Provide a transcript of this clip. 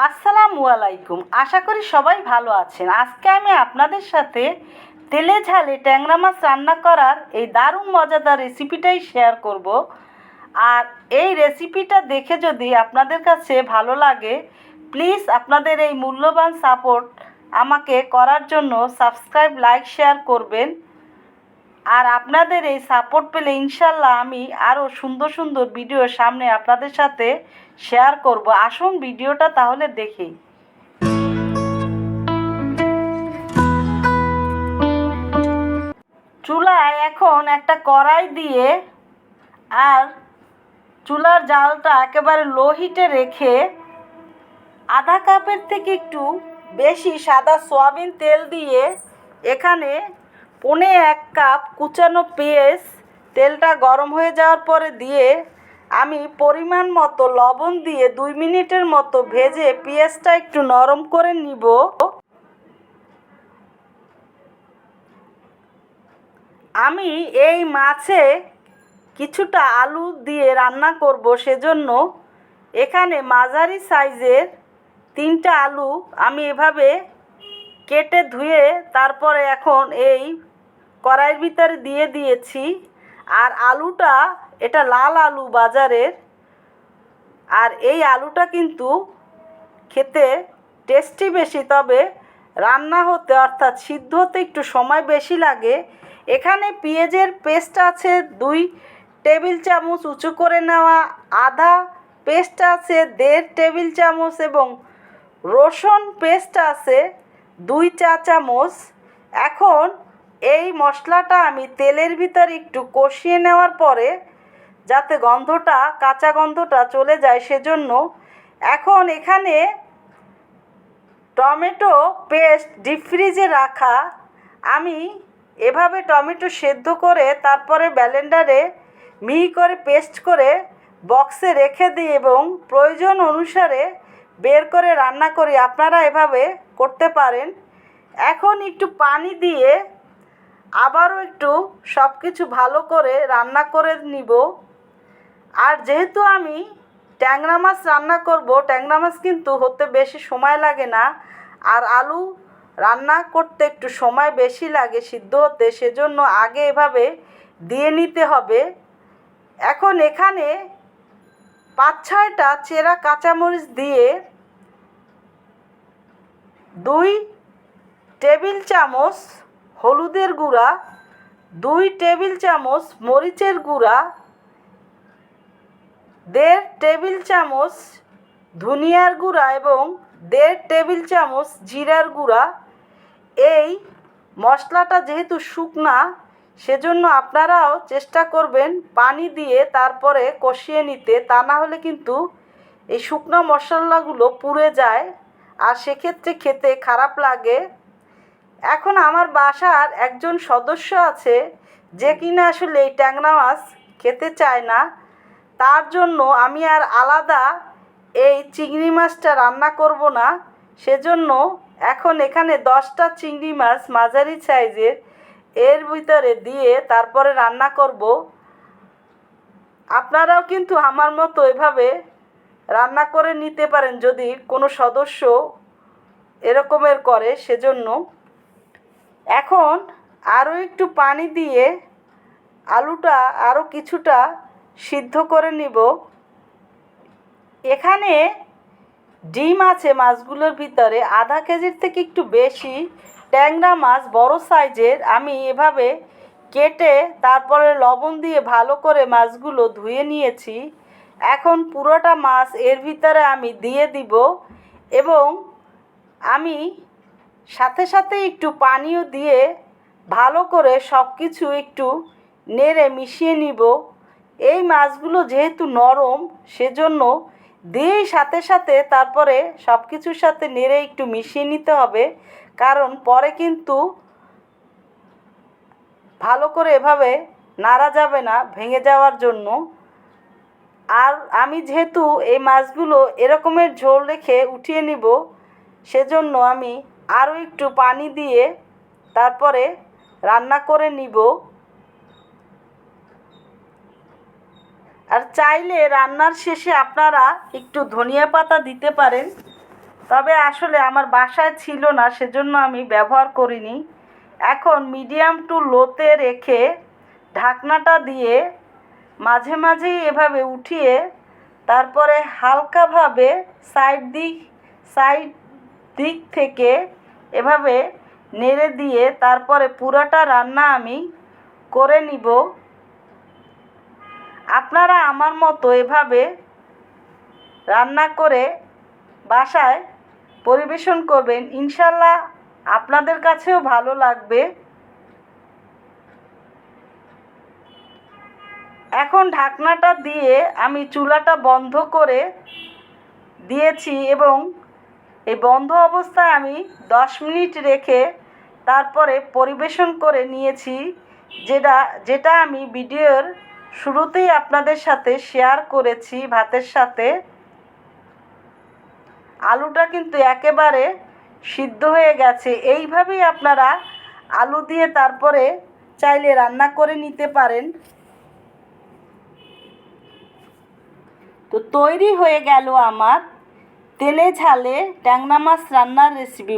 আসসালামু আলাইকুম। আশা করি সবাই ভালো আছেন। আজকে আমি আপনাদের সাথে তেলে ঝালে ট্যাংরা মাছ রান্না করার এই দারুণ মজাদার রেসিপিটাই শেয়ার করব। আর এই রেসিপিটা দেখে যদি আপনাদের কাছে ভালো লাগে, প্লিজ আপনাদের এই মূল্যবান সাপোর্ট আমাকে করার জন্য সাবস্ক্রাইব, লাইক, শেয়ার করবেন। আর আপনাদের এই সাপোর্ট পেলে ইনশাল্লাহ আমি আরও সুন্দর সুন্দর ভিডিও সামনে আপনাদের সাথে শেয়ার করব। আসুন ভিডিওটা তাহলে দেখি। চুলায় এখন একটা কড়াই দিয়ে আর চুলার জালটা একেবারে লো হিটে রেখে আধা কাপের থেকে একটু বেশি সাদা সয়াবিন তেল দিয়ে এখানে 1.25 কাপ কুচানো পেঁয়াজ তেলটা গরম হয়ে যাওয়ার পরে দিয়ে আমি পরিমাণ মতো লবণ দিয়ে 2 মিনিটের মতো ভেজে পেঁয়াজটা একটু নরম করে নিব। আমি এই মাছে কিছুটা আলু দিয়ে রান্না করব, সেজন্য এখানে মাঝারি সাইজের 3টা আলু আমি এভাবে কেটে ধুয়ে তারপরে এখন এই কড়াইয়ের ভিতরে দিয়ে দিয়েছি। আর আলুটা এটা লাল আলু বাজারের, আর এই আলুটা কিন্তু খেতে টেস্টি বেশি, তবে রান্না হতে অর্থাৎ সিদ্ধ হতে একটু সময় বেশি লাগে। এখানে পেঁয়াজের পেস্ট আছে 2 টেবিল চামচ উঁচু করে নেওয়া, আদা পেস্ট আছে 1.5 টেবিল চামচ এবং রসুন পেস্ট আছে 2 চা চামচ। এখন এই মশলাটা আমি তেলের ভিতরে একটু কষিয়ে নেওয়ার পরে যাতে কাঁচা গন্ধটা চলে যায়, সেজন্য এখন এখানে টমেটো পেস্ট ডিপ ফ্রিজে রাখা, আমি এভাবে টমেটো সেদ্ধ করে তারপরে ব্লেন্ডারে মিহি করে পেস্ট করে বক্সে রেখে দিই এবং প্রয়োজন অনুসারে বের করে রান্না করি। আপনারা এভাবে করতে পারেন। এখন একটু পানি দিয়ে আবারও একটু সব কিছু ভালো করে রান্না করে নিব। আর যেহেতু আমি ট্যাংরা মাছ রান্না করব, ট্যাংরা মাছ কিন্তু হতে বেশি সময় লাগে না, আর আলু রান্না করতে একটু সময় বেশি লাগে সিদ্ধ হতে, সেজন্য আগে এভাবে দিয়ে নিতে হবে। এখন এখানে 5-6টা চেরা কাঁচামরিচ দিয়ে 2 টেবিল চামচ হলুদের গুঁড়া, 2 টেবিল চামচ মরিচের গুঁড়া, 1.5 টেবিল চামচ ধনিয়ার গুঁড়া এবং 1.5 টেবিল চামচ জিরার গুঁড়া। এই মশলাটা যেহেতু শুকনা, সেজন্য আপনারাও চেষ্টা করবেন পানি দিয়ে তারপরে কষিয়ে নিতে, তা না হলে কিন্তু এই শুকনো মশলাগুলো পুড়ে যায় আর সেক্ষেত্রে খেতে খারাপ লাগে। এখন আমার বাসার একজন সদস্য আছে যে কিনা আসলে এই ট্যাংরা মাছ খেতে চায় না, তার জন্য আমি আর আলাদা এই চিংড়ি মাছটা রান্না করব না। সেজন্য এখন এখানে 10টা চিংড়ি মাছ মাঝারি সাইজের এর ভিতরে দিয়ে তারপরে রান্না করব। আপনারাও কিন্তু আমার মতো এভাবে রান্না করে নিতে পারেন যদি কোনো সদস্য এরকমের করে, সেজন্য এখন আরও একটু পানি দিয়ে আলুটা আরও কিছুটা সিদ্ধ করে নিব। এখানে ডিম আছে মাছগুলোর ভিতরে, আধা কেজির থেকে একটু বেশি ট্যাংরা মাছ বড় সাইজের আমি এভাবে কেটে তারপরে লবণ দিয়ে ভালো করে মাছগুলো ধুয়ে নিয়েছি। এখন পুরোটা মাছ এর ভিতরে আমি দিয়ে দিব এবং আমি সাথে সাথে একটু পানিও দিয়ে ভালো করে সব কিছু একটু নেড়ে মিশিয়ে নিব। এই মাছগুলো যেহেতু নরম, সেজন্য দিয়েই সাথে সাথে তারপরে সব কিছুর সাথে নেড়ে একটু মিশিয়ে নিতে হবে, কারণ পরে কিন্তু ভালো করে এভাবে নাড়া যাবে না ভেঙে যাওয়ার জন্য। আর আমি যেহেতু এই মাছগুলো এরকমের ঝোল রেখে উঠিয়ে নিব, সেজন্য আমি আরও একটু পানি দিয়ে তারপরে রান্না করে নিব। আর চাইলে রান্নার শেষে আপনারা একটু ধনিয়া পাতা দিতে পারেন। তবে আসলে আমার বাসায় ছিল না, সেজন্য আমি ব্যবহার করিনি। এখন মিডিয়াম টু লোতে রেখে ঢাকনাটা দিয়ে মাঝে মাঝেই এভাবে উঠিয়ে তারপরে হালকাভাবে সাইড দিক থেকে এভাবে নেড়ে দিয়ে তারপরে পুরাটা রান্না আমি করে নিব। আপনারা আমার মতো এভাবে রান্না করে বাসায় পরিবেশন করবেন, ইনশাল্লাহ আপনাদের কাছেও ভালো লাগবে। এখন ঢাকনাটা দিয়ে আমি চুলাটা বন্ধ করে দিয়েছি এবং এই বন্ধ অবস্থায় আমি 10 মিনিট রেখে তারপরে পরিবেশন করে নিয়েছি, যেটা আমি ভিডিওর শুরুতেই আপনাদের সাথে শেয়ার করেছি ভাতের সাথে। আলুটা কিন্তু একেবারে সিদ্ধ হয়ে গেছে। এইভাবেই আপনারা আলু দিয়ে তারপরে চাইলে রান্না করে নিতে পারেন। তো তৈরি হয়ে গেল আমার তেলে ঝালে ট্যাংরা মাছ রান্নার রেসিপি।